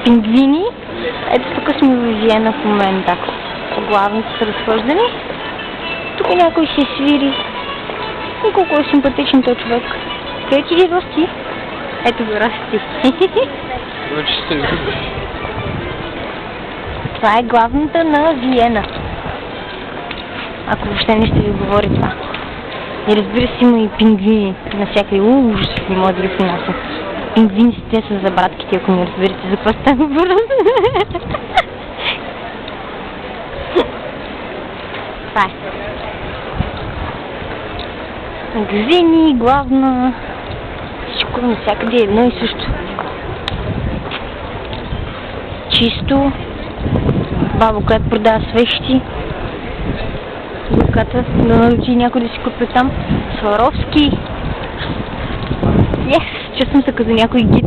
пингвини. Ето тук сме в Виена в момента. По главното разхождане. Тук някой се свири. И колко е симпатичен този човек. Къде ти Рости? Ето го Рости. Вече сте любиш. Това е главната на Виена. Ако въобще не ще ви говори това. И разбира се, има и пингвини навсякъде. Ужас, не мога да ги понася. Пингвини те са за братките, ако не разбирате за какво става въпрос. Това е. Магазини, главна. Всичко навсякъде е едно и също. Чисто. Баба, която продава свещи. Бурката, да научи някой да си купи там. Сваровски. Чувствам се като някой гид.